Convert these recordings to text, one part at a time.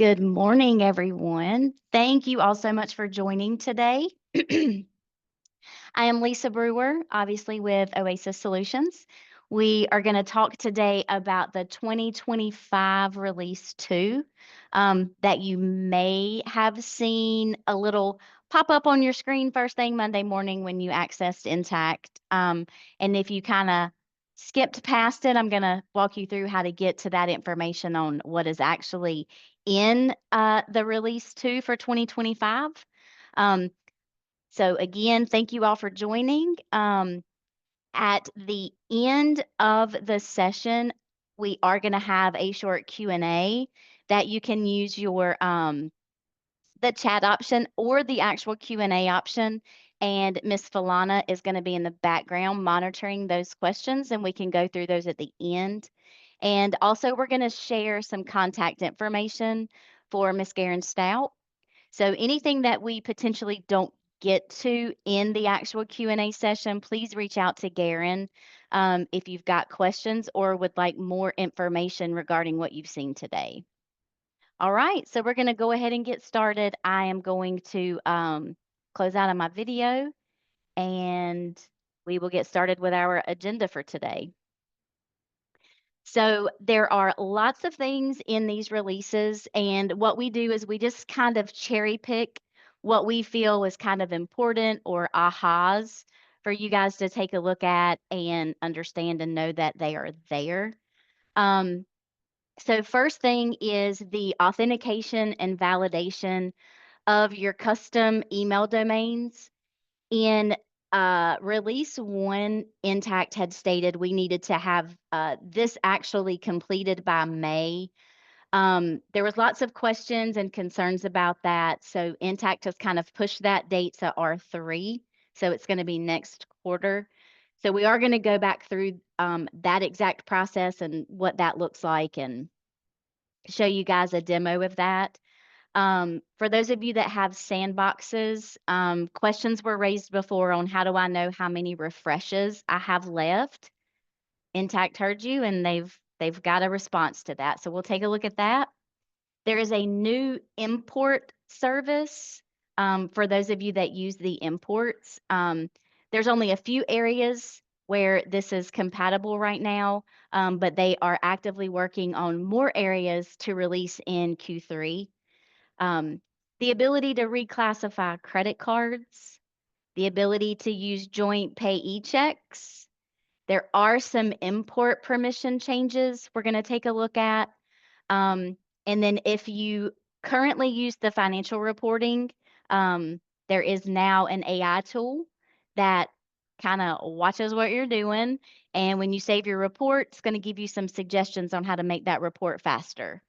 Good morning, everyone. Thank you all so much for joining today. I am Lisa Brewer, obviously with Oasis Solutions. We are going to talk today about the 2025 Release 2 that you may have seen a little pop up on your screen first thing Monday morning when you accessed Intacct. And if you kind of skipped past it, I'm going to walk you through how to get to that information on what is actually in the Release 2 for 2025. Um, so again, thank you all for joining. At the end of the session, we are going to have a short Q&A that you can use your the chat option or the actual Q&A option. And Miss Falana is going to be in the background monitoring those questions, and we can go through those at the end. And also, we're going to share some contact information for Miss Garen Stout. So anything that we potentially don't get to in the actual Q&A session, please reach out to Garen if you've got questions or would like more information regarding what you've seen today. All right, so we're going to go ahead and get started. I am going to close out of my video and we will get started with our agenda for today. So there are lots of things in these releases, and what we do is we just kind of cherry pick what we feel is kind of important or ahas for you guys to take a look at and understand and know that they are there. Um, so first thing is the authentication and validation of your custom email domains. In release 1, Intacct had stated we needed to have this actually completed by May. There was lots of questions and concerns about that, so Intacct has kind of pushed that date to R3, so it's going to be next quarter. So we are going to go back through that exact process and what that looks like and show you guys a demo of that. For those of you that have sandboxes, questions were raised before on how do I know how many refreshes I have left. Intacct heard you and they've got a response to that. So we'll take a look at that. There is a new import service for those of you that use the imports. There's only a few areas where this is compatible right now, but they are actively working on more areas to release in Q3. The ability to reclassify credit cards, the ability to use joint payee checks. There are some import permission changes we're going to take a look at. And then if you currently use the financial reporting, there is now an AI tool that kind of watches what you're doing. And when you save your report, it's going to give you some suggestions on how to make that report faster.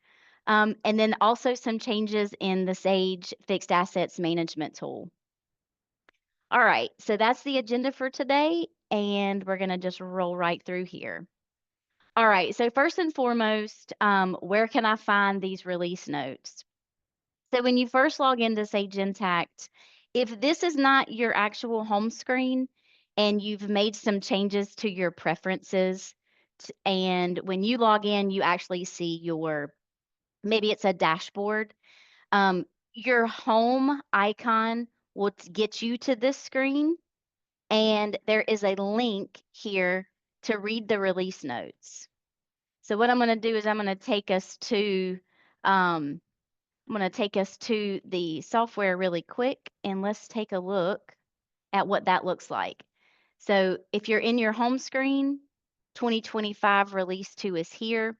And then also some changes in the Sage Fixed Assets Management tool. All right, so that's the agenda for today, and we're going to just roll right through here. All right, so first and foremost, where can I find these release notes? So when you first log into Sage Intacct, if this is not your actual home screen and you've made some changes to your preferences, and when you log in, you actually see your, maybe it's a dashboard, your home icon will get you to this screen, and there is a link here to read the release notes. So what I'm going to do is I'm going to take us to the software really quick, and let's take a look at what that looks like. So if you're in your home screen, 2025 Release 2 is here.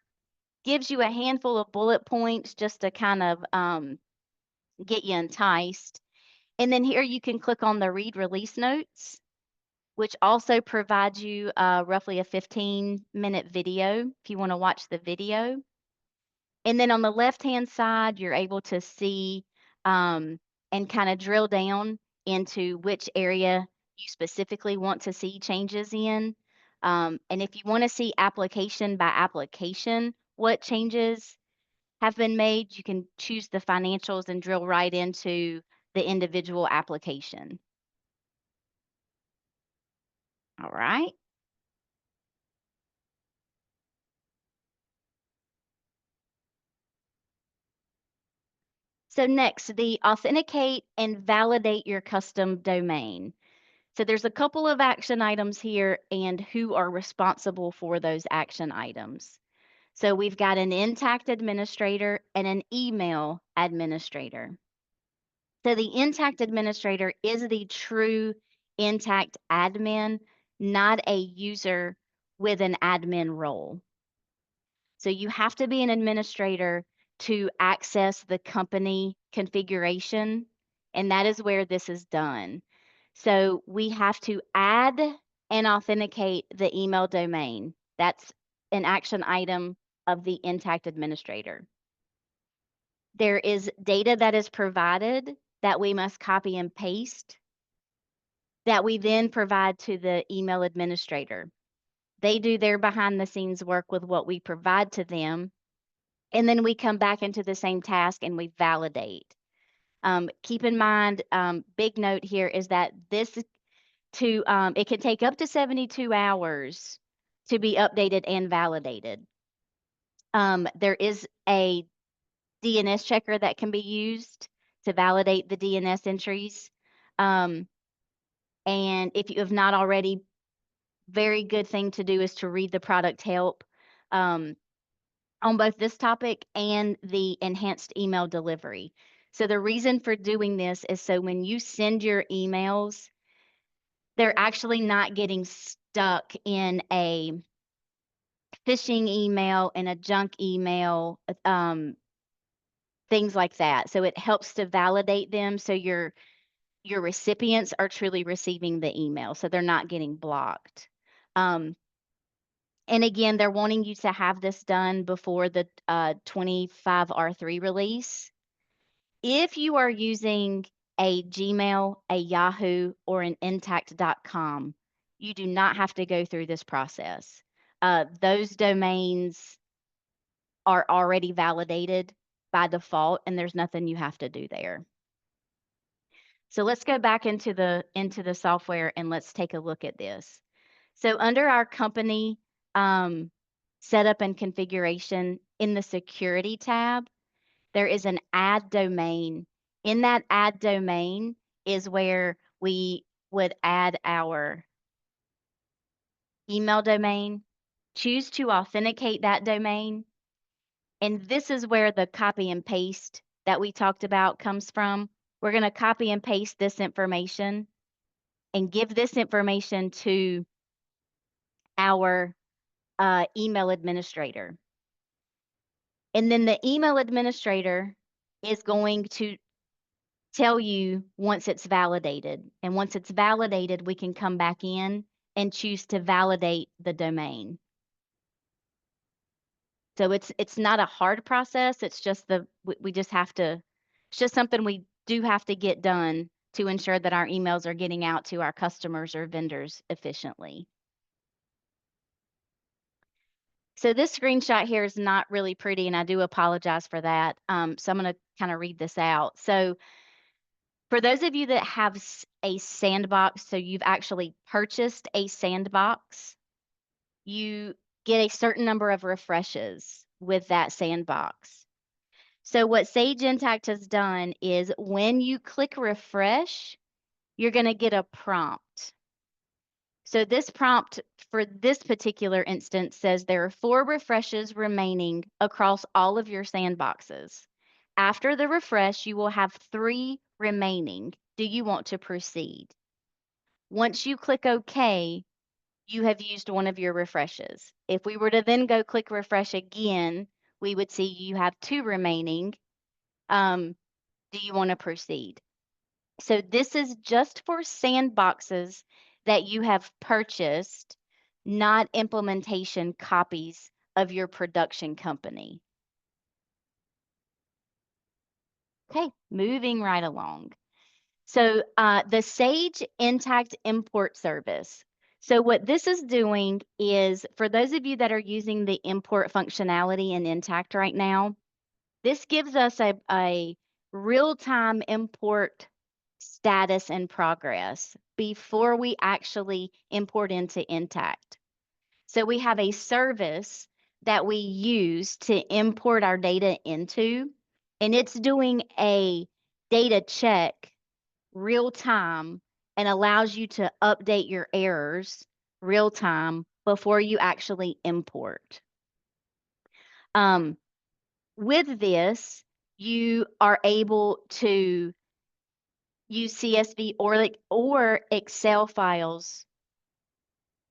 Gives you a handful of bullet points just to kind of get you enticed. And then here you can click on the Read Release Notes, which also provides you roughly a 15-minute video if you want to watch the video. And then on the left-hand side, you're able to see and kind of drill down into which area you specifically want to see changes in. And if you want to see application by application, what changes have been made, you can choose the financials and drill right into the individual application. All right. So next, the authenticate and validate your custom domain. So there's a couple of action items here and who are responsible for those action items. So we've got an Intacct administrator and an email administrator. So the Intacct administrator is the true Intacct admin, not a user with an admin role. So you have to be an administrator to access the company configuration, and that is where this is done. So we have to add and authenticate the email domain. That's an action item of the Intacct administrator. There is data that is provided that we must copy and paste that we then provide to the email administrator. They do their behind the scenes work with what we provide to them. And then we come back into the same task and we validate. Keep in mind, big note here is that it can take up to 72 hours to be updated and validated. There is a DNS checker that can be used to validate the DNS entries. Um, and if you have not already, very good thing to do is to read the product help on both this topic and the enhanced email delivery. So the reason for doing this is so when you send your emails, they're actually not getting stuck in a phishing email and a junk email, things like that. So it helps to validate them so your recipients are truly receiving the email, so they're not getting blocked. And again, they're wanting you to have this done before the 25R3 release. If you are using a Gmail, a Yahoo, or an Intacct.com, you do not have to go through this process. Those domains are already validated by default, and there's nothing you have to do there. So let's go back into the software and let's take a look at this. So under our company setup and configuration in the security tab, there is an add domain. In that add domain is where we would add our email domain, choose to authenticate that domain. And this is where the copy and paste that we talked about comes from. We're going to copy and paste this information and give this information to our email administrator. And then the email administrator is going to tell you once it's validated. And once it's validated, we can come back in and choose to validate the domain. So it's not a hard process. It's just we just have to, it's just something we do have to get done to ensure that our emails are getting out to our customers or vendors efficiently. So this screenshot here is not really pretty, and I do apologize for that. So I'm going to kind of read this out. So for those of you that have a sandbox, so you've actually purchased a sandbox, you get a certain number of refreshes with that sandbox. So what Sage Intacct has done is when you click refresh, you're going to get a prompt. So this prompt for this particular instance says there are 4 refreshes remaining across all of your sandboxes. After the refresh, you will have 3 remaining. Do you want to proceed? Once you click OK, you have used one of your refreshes. If we were to then go click refresh again, we would see you have 2 remaining. Do you want to proceed? So this is just for sandboxes that you have purchased, not implementation copies of your production company. Okay, moving right along. So the Sage Intacct import service. So what this is doing is, for those of you that are using the import functionality in Intacct right now, this gives us a real-time import status and progress before we actually import into Intacct. So we have a service that we use to import our data into. and it's doing a data check real time and allows you to update your errors real time before you actually import. Um, with this, you are able to use CSV or Excel files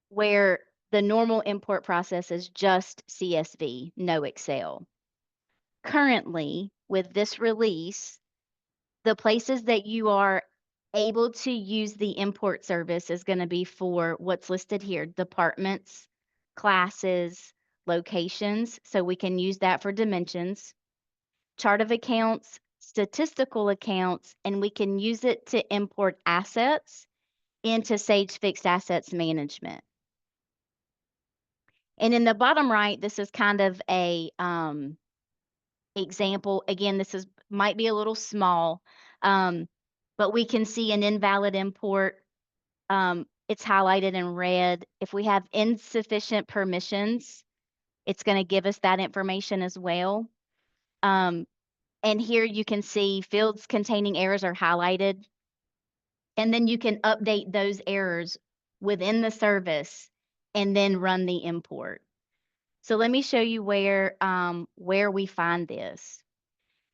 where the normal import process is just CSV, no Excel. Currently, with this release, the places that you are able to use the import service is going to be for what's listed here: departments, classes, locations. So we can use that for dimensions, chart of accounts, statistical accounts, and we can use it to import assets into Sage Fixed Assets Management. And in the bottom right, this is kind of a example. Again, this is might be a little small, but we can see an invalid import. It's highlighted in red. If we have insufficient permissions, it's going to give us that information as well. And here you can see fields containing errors are highlighted. And then you can update those errors within the service and then run the import. So let me show you where we find this.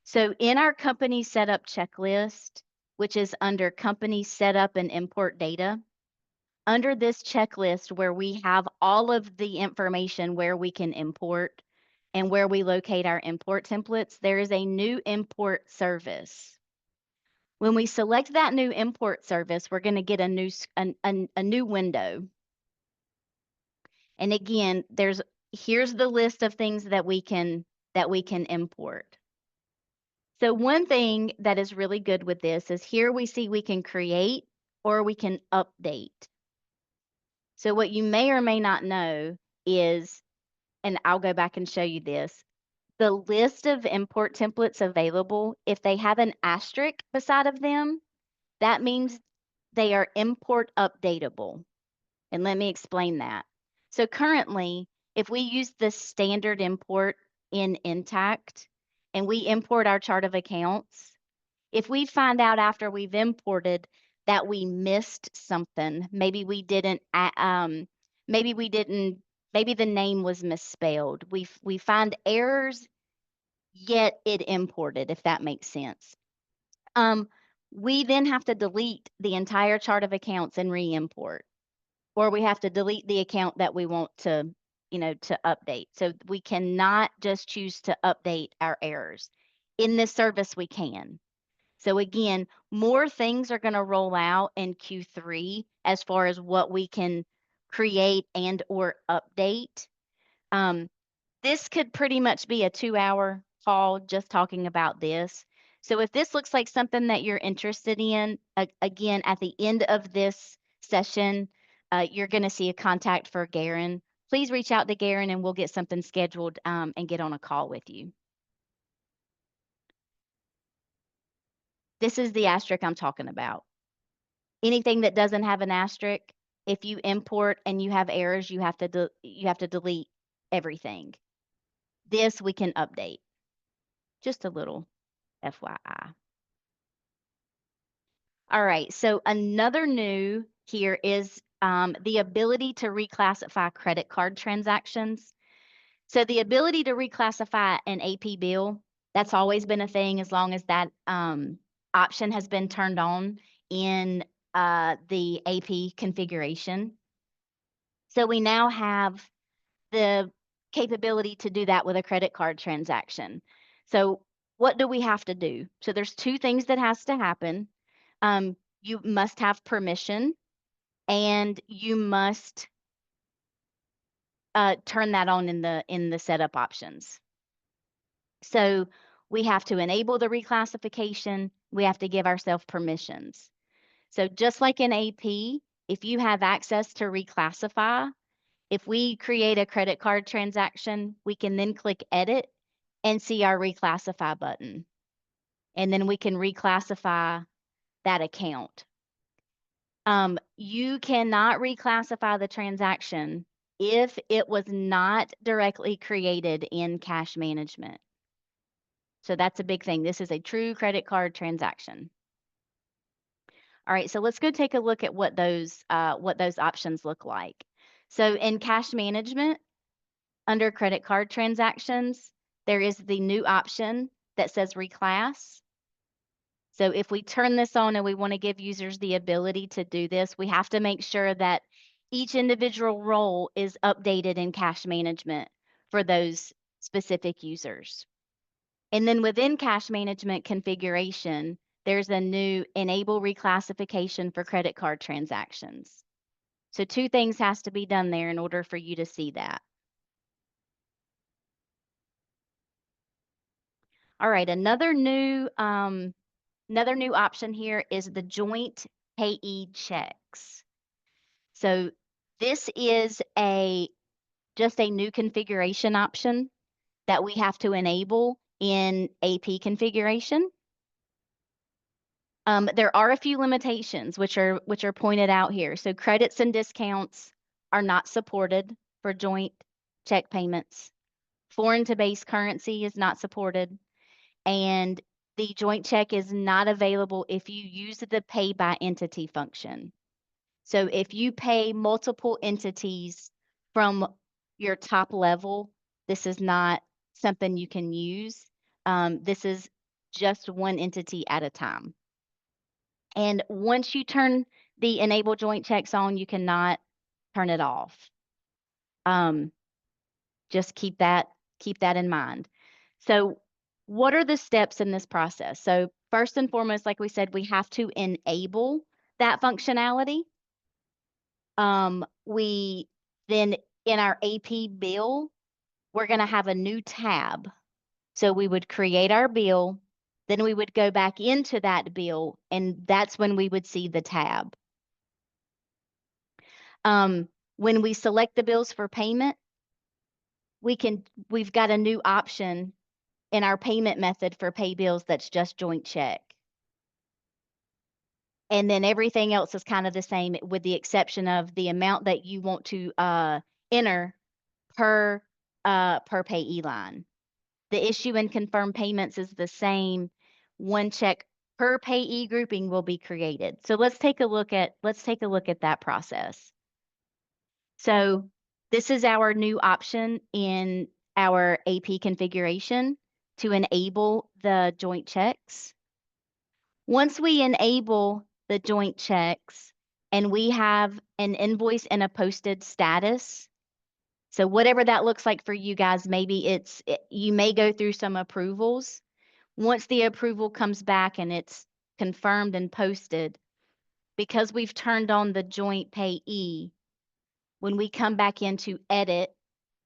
So in our company setup checklist, which is under company setup and import data, under this checklist where we have all of the information where we can import and where we locate our import templates, there is a new import service. When we select that new import service, we're going to get a new window. And again, here's the list of things that we can import. So one thing that is really good with this is here we see we can create or we can update. So what you may or may not know is, and I'll go back and show you this, the list of import templates available, if they have an asterisk beside of them, that means they are import updatable. And let me explain that. So currently, if we use the standard import in Intacct and we import our chart of accounts, if we find out after we've imported that we missed something, maybe the name was misspelled. We find errors, yet it imported, if that makes sense. We then have to delete the entire chart of accounts and re-import, or we have to delete the account that we want to update. So we cannot just choose to update our errors. In this service, we can. So again, more things are going to roll out in Q3 as far as what we can create and or update. This could pretty much be a 2-hour call just talking about this. So if this looks like something that you're interested in, again, at the end of this session, you're going to see a contact for Garen. Please reach out to Garen and we'll get something scheduled and get on a call with you. This is the asterisk I'm talking about. Anything that doesn't have an asterisk, if you import and you have errors, you have to delete everything. This we can update. Just a little FYI. All right, so another new here is the ability to reclassify credit card transactions. So the ability to reclassify an AP bill, that's always been a thing as long as that option has been turned on in the AP configuration. So we now have the capability to do that with a credit card transaction. So what do we have to do? So there's two things that has to happen. You must have permission and you must turn that on in the setup options. So we have to enable the reclassification. We have to give ourselves permissions. So just like in AP, if you have access to reclassify, if we create a credit card transaction, we can then click edit and see our reclassify button. And then we can reclassify that account. You cannot reclassify the transaction if it was not directly created in cash management. So that's a big thing. This is a true credit card transaction. All right, so let's go take a look at what those options look like. So in cash management, under credit card transactions, there is the new option that says reclass. So if we turn this on and we want to give users the ability to do this, we have to make sure that each individual role is updated in cash management for those specific users. And then within cash management configuration, there's a new enable reclassification for credit card transactions. So two things has to be done there in order for you to see that. All right, another new option here is the joint payee checks. So this is just a new configuration option that we have to enable in AP configuration. There are a few limitations which are pointed out here. So credits and discounts are not supported for joint check payments. Foreign to base currency is not supported. And the joint check is not available if you use the pay by entity function. So if you pay multiple entities from your top level, this is not something you can use. This is just one entity at a time. And once you turn the enable joint checks on, you cannot turn it off. Just keep that in mind. So what are the steps in this process? So first and foremost, like we said, we have to enable that functionality. We then in our AP bill, we're going to have a new tab. So we would create our bill, then we would go back into that bill, and that's when we would see the tab. When we select the bills for payment, we've got a new option in our payment method for pay bills that's just joint check. And then everything else is kind of the same with the exception of the amount that you want to enter per payee line. The issue and confirm payments is the same. One check per payee grouping will be created. So let's take a look at that process. So this is our new option in our AP configuration to enable the joint checks. Once we enable the joint checks and we have an invoice and a posted status, so whatever that looks like for you guys, maybe you may go through some approvals. Once the approval comes back and it's confirmed and posted, because we've turned on the joint payee, when we come back into edit,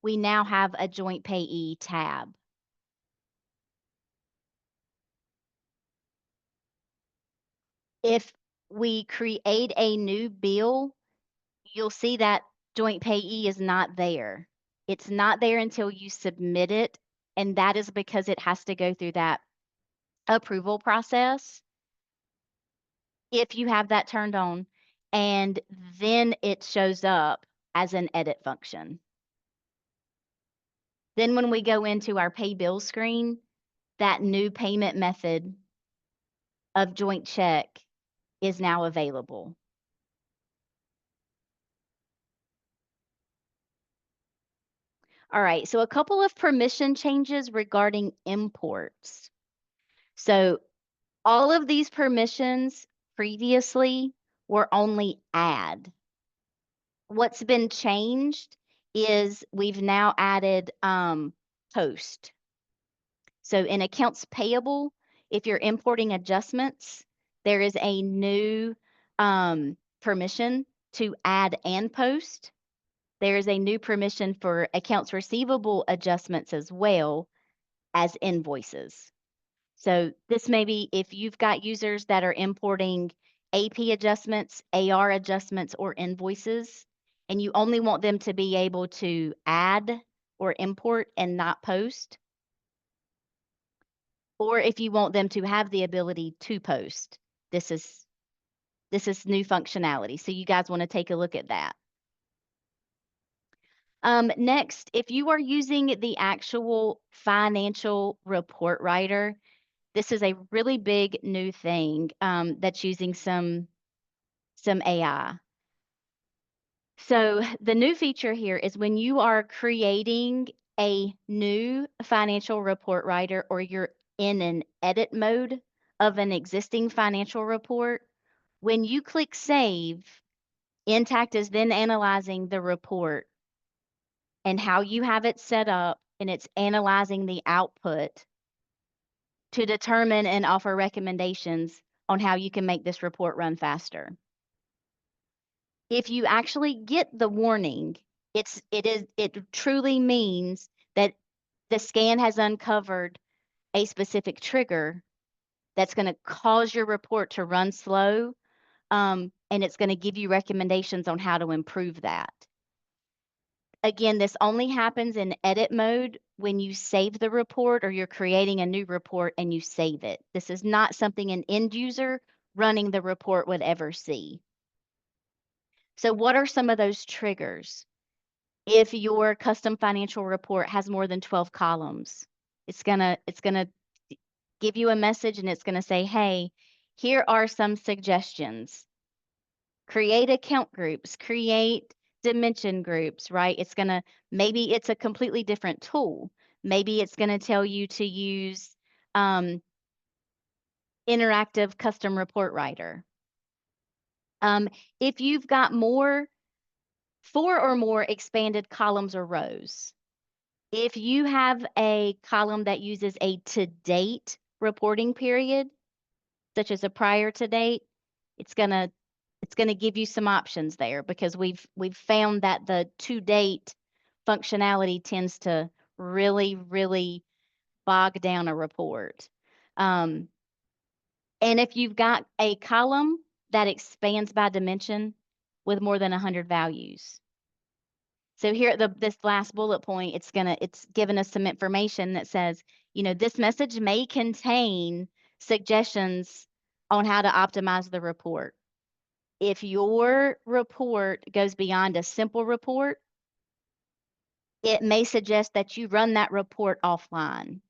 we now have a joint payee tab. If we create a new bill, you'll see that joint payee is not there. It's not there until you submit it, and that is because it has to go through that approval process if you have that turned on, and then it shows up as an edit function. Then when we go into our pay bill screen, that new payment method of joint check is now available. All right, so a couple of permission changes regarding imports. So all of these permissions previously were only add. What's been changed is we've now added post. So in accounts payable, if you're importing adjustments, there is a new permission to add and post. There is a new permission for accounts receivable adjustments as well as invoices. So this may be if you've got users that are importing AP adjustments, AR adjustments, or invoices, and you only want them to be able to add or import and not post, or if you want them to have the ability to post, this is new functionality. So you guys want to take a look at that. Next, if you are using the actual financial report writer, this is a really big new thing that's using some AI. So the new feature here is when you are creating a new financial report writer or you're in an edit mode of an existing financial report, when you click save, Intact is then analyzing the report and how you have it set up, and it's analyzing the output to determine and offer recommendations on how you can make this report run faster. If you actually get the warning, it truly means that the scan has uncovered a specific trigger that's going to cause your report to run slow, and it's going to give you recommendations on how to improve that. Again, this only happens in edit mode when you save the report or you're creating a new report and you save it. This is not something an end user running the report would ever see. So what are some of those triggers? If your custom financial report has more than 12 columns, it's gonna give you a message and it's gonna say, hey, here are some suggestions. Create account groups, create dimension groups, right? Maybe it's a completely different tool. Maybe it's gonna tell you to use um, interactive custom report writer. If you've got four or more expanded columns or rows, if you have a column that uses a to date reporting period, such as a prior to date, it's gonna give you some options there because we've found that the to date functionality tends to really bog down a report. Um, and if you've got a column that expands by dimension with more than 100 values. So here at this last bullet point, it's given us some information that says, this message may contain suggestions on how to optimize the report. If your report goes beyond a simple report, it may suggest that you run that report offline.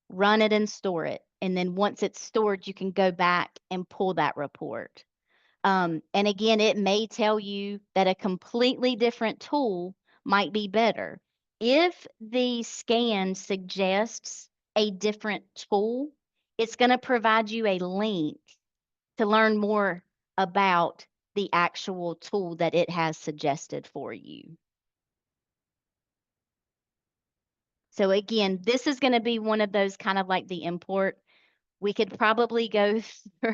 Run it and store it. And then once it's stored, you can go back and pull that report. And again, it may tell you that a completely different tool might be better. If the scan suggests a different tool, it's going to provide you a link to learn more about the actual tool that it has suggested for you. So again, this is going to be one of those kind of like the import. We could probably go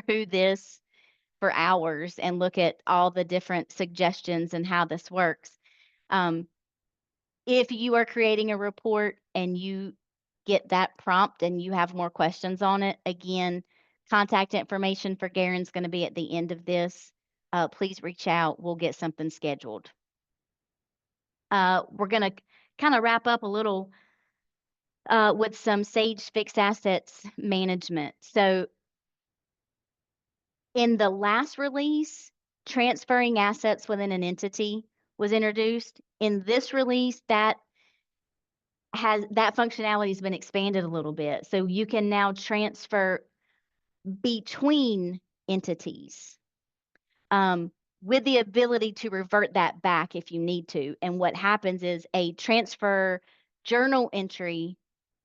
through this for hours and look at all the different suggestions and how this works. Um, if you are creating a report and you get that prompt and you have more questions on it, again, contact information for Garen's going to be at the end of this. Please reach out. We'll get something scheduled. We're going to kind of wrap up a little with some Sage fixed assets management. So in the last release, transferring assets within an entity was introduced. In this release, that functionality has been expanded a little bit. So you can now transfer between entities with the ability to revert that back if you need to. And what happens is a transfer journal entry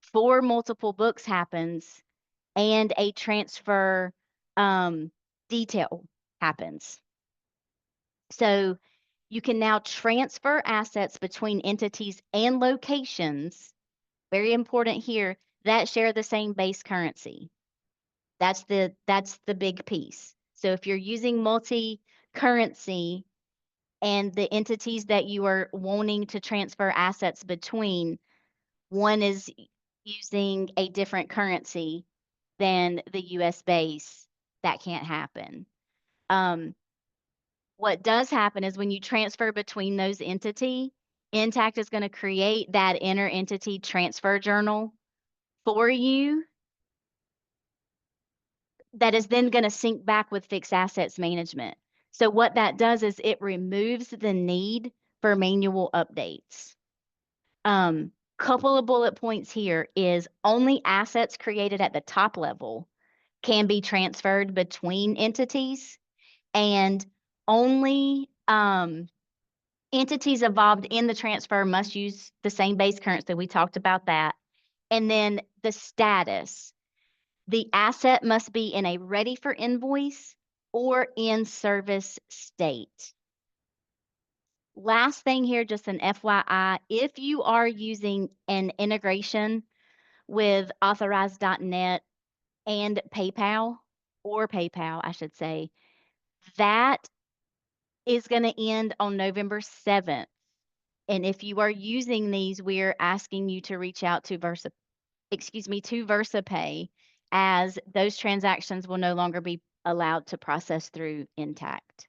for multiple books happens and a transfer detail happens. So you can now transfer assets between entities and locations, very important here, that share the same base currency. That's the big piece. So if you're using multi-currency and the entities that you are wanting to transfer assets between, one is using a different currency than the US base, that can't happen. What does happen is when you transfer between those entities, Intact is going to create that inter-entity transfer journal for you that is then going to sync back with fixed assets management. So what that does is it removes the need for manual updates. Couple of bullet points here is only assets created at the top level can be transferred between entities, and only entities involved in the transfer must use the same base currency. We talked about that. And then the status. The asset must be in a ready for invoice or in service state. Last thing here, just an FYI, if you are using an integration with authorized.net and PayPal, or PayPal, I should say, that is going to end on November 7th. And if you are using these, we're asking you to reach out to VersaPay, as those transactions will no longer be allowed to process through Intacct.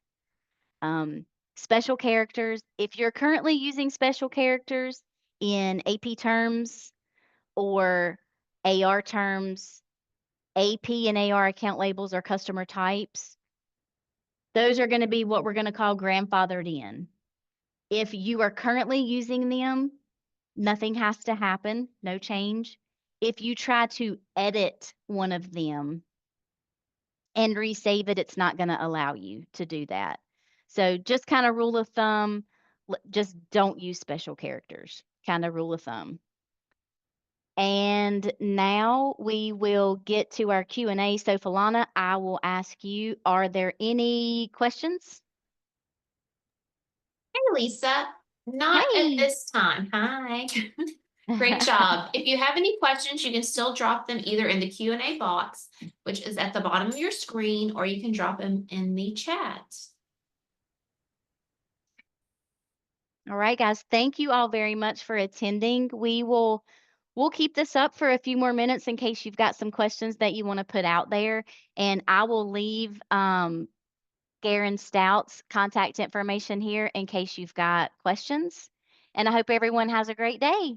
Special characters, if you're currently using special characters in AP terms or AR terms, AP and AR account labels or customer types, those are going to be what we're going to call grandfathered in. If you are currently using them, nothing has to happen, no change. If you try to edit one of them and resave it, it's not going to allow you to do that. So just kind of rule of thumb, just don't use special characters, kind of rule of thumb. And now we will get to our Q&A. So Falana, I will ask you, are there any questions? Hey, Lisa. Not at Hey. this time. Hi. Great job. If you have any questions, you can still drop them either in the Q&A box, which is at the bottom of your screen, or you can drop them in the chat. All right, guys. Thank you all very much for attending. We'll keep this up for a few more minutes in case you've got some questions that you want to put out there. And I will leave Garen Stout's contact information here in case you've got questions. And I hope everyone has a great day.